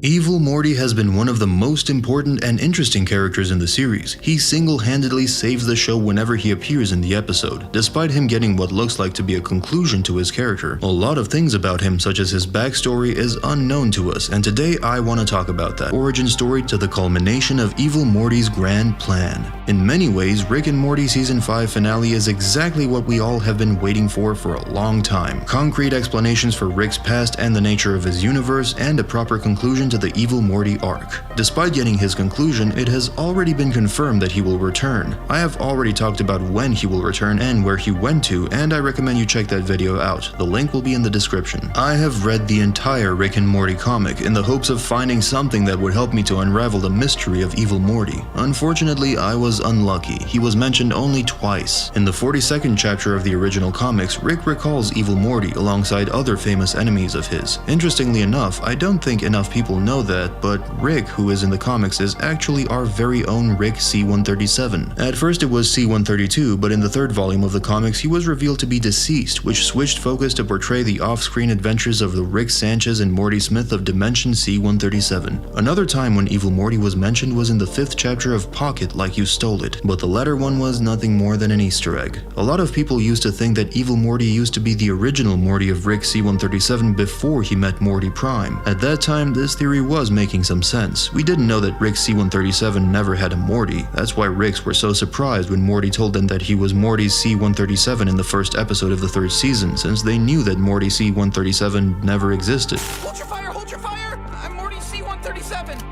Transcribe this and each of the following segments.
Evil Morty has been one of the most important and interesting characters in the series. He single-handedly saves the show whenever he appears in the episode, despite him getting what looks like to be a conclusion to his character. A lot of things about him, such as his backstory, is unknown to us, and today I want to talk about that origin story to the culmination of Evil Morty's grand plan. In many ways, Rick and Morty Season 5 finale is exactly what we all have been waiting for a long time. Concrete explanations for Rick's past and the nature of his universe, and a proper conclusion to the Evil Morty arc. Despite getting his conclusion, it has already been confirmed that he will return. I have already talked about when he will return and where he went to, and I recommend you check that video out. The link will be in the description. I have read the entire Rick and Morty comic in the hopes of finding something that would help me to unravel the mystery of Evil Morty. Unfortunately, I was unlucky. He was mentioned only twice. In the 42nd chapter of the original comics, Rick recalls Evil Morty alongside other famous enemies of his. Interestingly enough, I don't think enough people know that, but Rick, who is in the comics, is actually our very own Rick C-137. At first it was C-132, but in the third volume of the comics he was revealed to be deceased, which switched focus to portray the off-screen adventures of the Rick Sanchez and Morty Smith of Dimension C-137. Another time when Evil Morty was mentioned was in the 5th chapter of Pocket Like You Stole It, but the latter one was nothing more than an Easter egg. A lot of people used to think that Evil Morty used to be the original Morty of Rick C-137 before he met Morty Prime. At that time, this theory was making some sense. We didn't know that Rick C-137 never had a Morty. That's why Ricks were so surprised when Morty told them that he was Morty C-137 in the first episode of the 3rd season, since they knew that Morty C-137 never existed. Hold your fire! Hold your fire! I'm Morty C-137!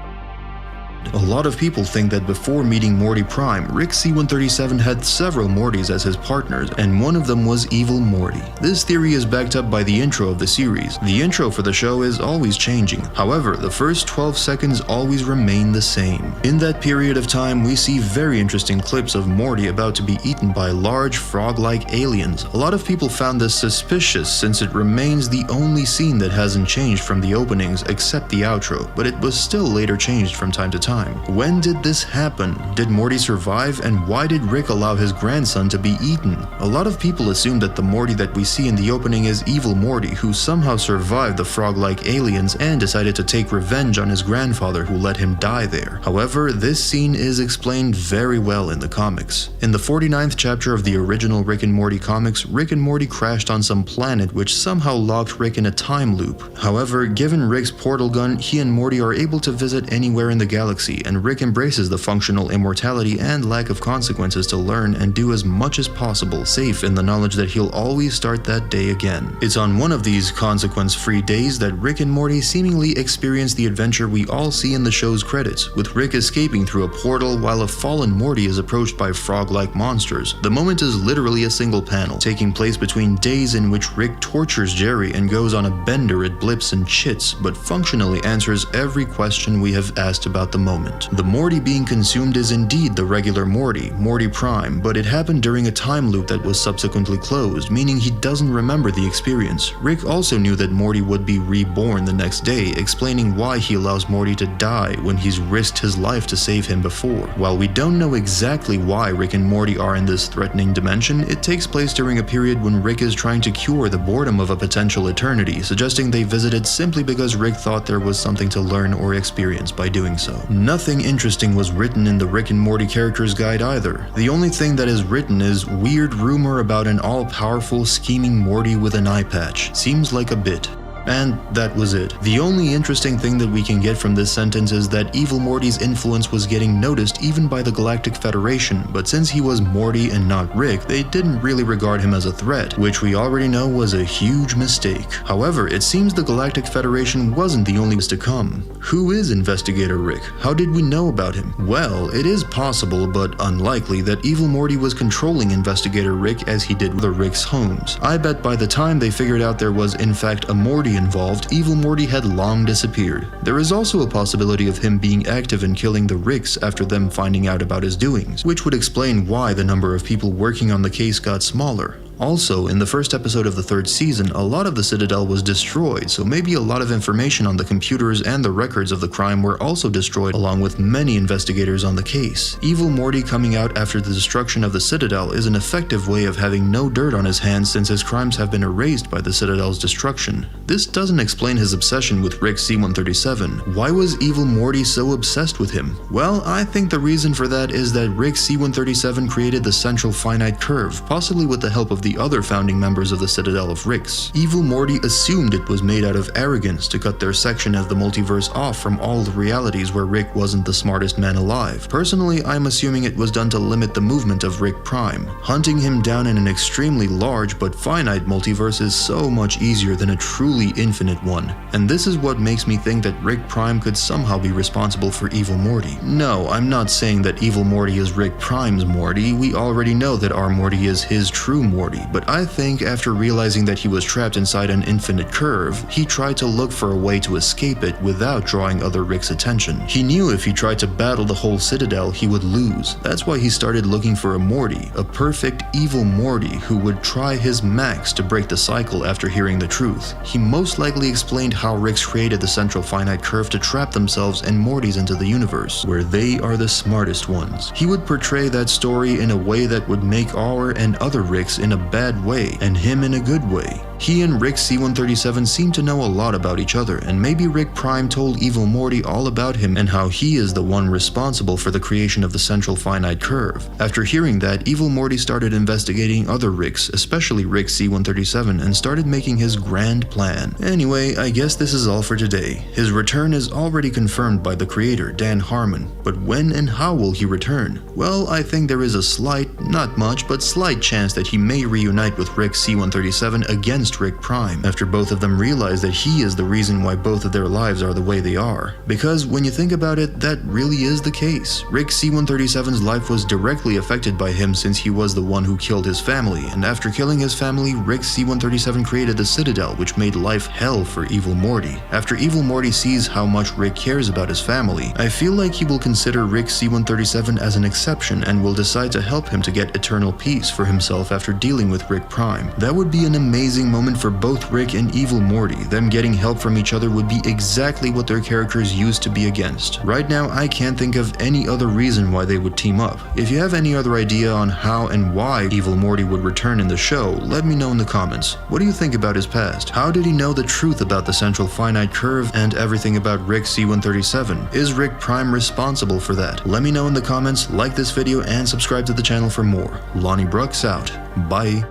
A lot of people think that before meeting Morty Prime, Rick C-137 had several Mortys as his partners, and one of them was Evil Morty. This theory is backed up by the intro of the series. The intro for the show is always changing. However, the first 12 seconds always remain the same. In that period of time, we see very interesting clips of Morty about to be eaten by large frog-like aliens. A lot of people found this suspicious since it remains the only scene that hasn't changed from the openings except the outro, but it was still later changed from time to time. When did this happen? Did Morty survive, and why did Rick allow his grandson to be eaten? A lot of people assume that the Morty that we see in the opening is Evil Morty, who somehow survived the frog-like aliens and decided to take revenge on his grandfather who let him die there. However, this scene is explained very well in the comics. In the 49th chapter of the original Rick and Morty comics, Rick and Morty crashed on some planet which somehow locked Rick in a time loop. However, given Rick's portal gun, he and Morty are able to visit anywhere in the galaxy, and Rick embraces the functional immortality and lack of consequences to learn and do as much as possible, safe in the knowledge that he'll always start that day again. It's on one of these consequence-free days that Rick and Morty seemingly experience the adventure we all see in the show's credits, with Rick escaping through a portal while a fallen Morty is approached by frog-like monsters. The moment is literally a single panel, taking place between days in which Rick tortures Jerry and goes on a bender at blips and chits, but functionally answers every question we have asked about the moment. The Morty being consumed is indeed the regular Morty, Morty Prime, but it happened during a time loop that was subsequently closed, meaning he doesn't remember the experience. Rick also knew that Morty would be reborn the next day, explaining why he allows Morty to die when he's risked his life to save him before. While we don't know exactly why Rick and Morty are in this threatening dimension, it takes place during a period when Rick is trying to cure the boredom of a potential eternity, suggesting they visited simply because Rick thought there was something to learn or experience by doing so. Nothing interesting was written in the Rick and Morty characters guide either. The only thing that is written is weird rumor about an all-powerful scheming Morty with an eye patch. Seems like a bit. And that was it. The only interesting thing that we can get from this sentence is that Evil Morty's influence was getting noticed even by the Galactic Federation, but since he was Morty and not Rick, they didn't really regard him as a threat, which we already know was a huge mistake. However, it seems the Galactic Federation wasn't the only ones to come. Who is Investigator Rick? How did we know about him? Well, it is possible, but unlikely, that Evil Morty was controlling Investigator Rick as he did with the Rick's homes. I bet by the time they figured out there was in fact a Morty involved, Evil Morty had long disappeared. There is also a possibility of him being active in killing the Ricks after them finding out about his doings, which would explain why the number of people working on the case got smaller. Also, in the first episode of the third season, a lot of the Citadel was destroyed, so maybe a lot of information on the computers and the records of the crime were also destroyed, along with many investigators on the case. Evil Morty coming out after the destruction of the Citadel is an effective way of having no dirt on his hands since his crimes have been erased by the Citadel's destruction. This doesn't explain his obsession with Rick C-137. Why was Evil Morty so obsessed with him? Well, I think the reason for that is that Rick C-137 created the central finite curve, possibly with the help of the other founding members of the Citadel of Ricks. Evil Morty assumed it was made out of arrogance to cut their section of the multiverse off from all the realities where Rick wasn't the smartest man alive. Personally, I'm assuming it was done to limit the movement of Rick Prime. Hunting him down in an extremely large but finite multiverse is so much easier than a truly infinite one. And this is what makes me think that Rick Prime could somehow be responsible for Evil Morty. No, I'm not saying that Evil Morty is Rick Prime's Morty. We already know that our Morty is his true Morty, but I think after realizing that he was trapped inside an infinite curve, he tried to look for a way to escape it without drawing other Rick's attention. He knew if he tried to battle the whole Citadel, he would lose. That's why he started looking for a Morty, a perfect evil Morty who would try his max to break the cycle after hearing the truth. He most likely explained how Ricks created the central finite curve to trap themselves and Mortys into the universe, where they are the smartest ones. He would portray that story in a way that would make our and other Ricks in a bad way, and him in a good way. He and Rick C-137 seem to know a lot about each other, and maybe Rick Prime told Evil Morty all about him and how he is the one responsible for the creation of the central finite curve. After hearing that, Evil Morty started investigating other Ricks, especially Rick C-137, and started making his grand plan. Anyway, I guess this is all for today. His return is already confirmed by the creator, Dan Harmon, but when and how will he return? Well, I think there is a slight, not much, but slight chance that he may reunite with Rick C-137 against Rick Prime, after both of them realize that he is the reason why both of their lives are the way they are. Because when you think about it, that really is the case. Rick C-137's life was directly affected by him since he was the one who killed his family, and after killing his family, Rick C-137 created the Citadel, which made life hell for Evil Morty. After Evil Morty sees how much Rick cares about his family, I feel like he will consider Rick C-137 as an exception and will decide to help him to get eternal peace for himself after dealing with Rick Prime. That would be an amazing moment for both Rick and Evil Morty. Them getting help from each other would be exactly what their characters used to be against. Right now, I can't think of any other reason why they would team up. If you have any other idea on how and why Evil Morty would return in the show, let me know in the comments. What do you think about his past? How did he know the truth about the central finite curve and everything about Rick C-137? Is Rick Prime responsible for that? Let me know in the comments, like this video, and subscribe to the channel for more. Lonnie Brooks out. Bye.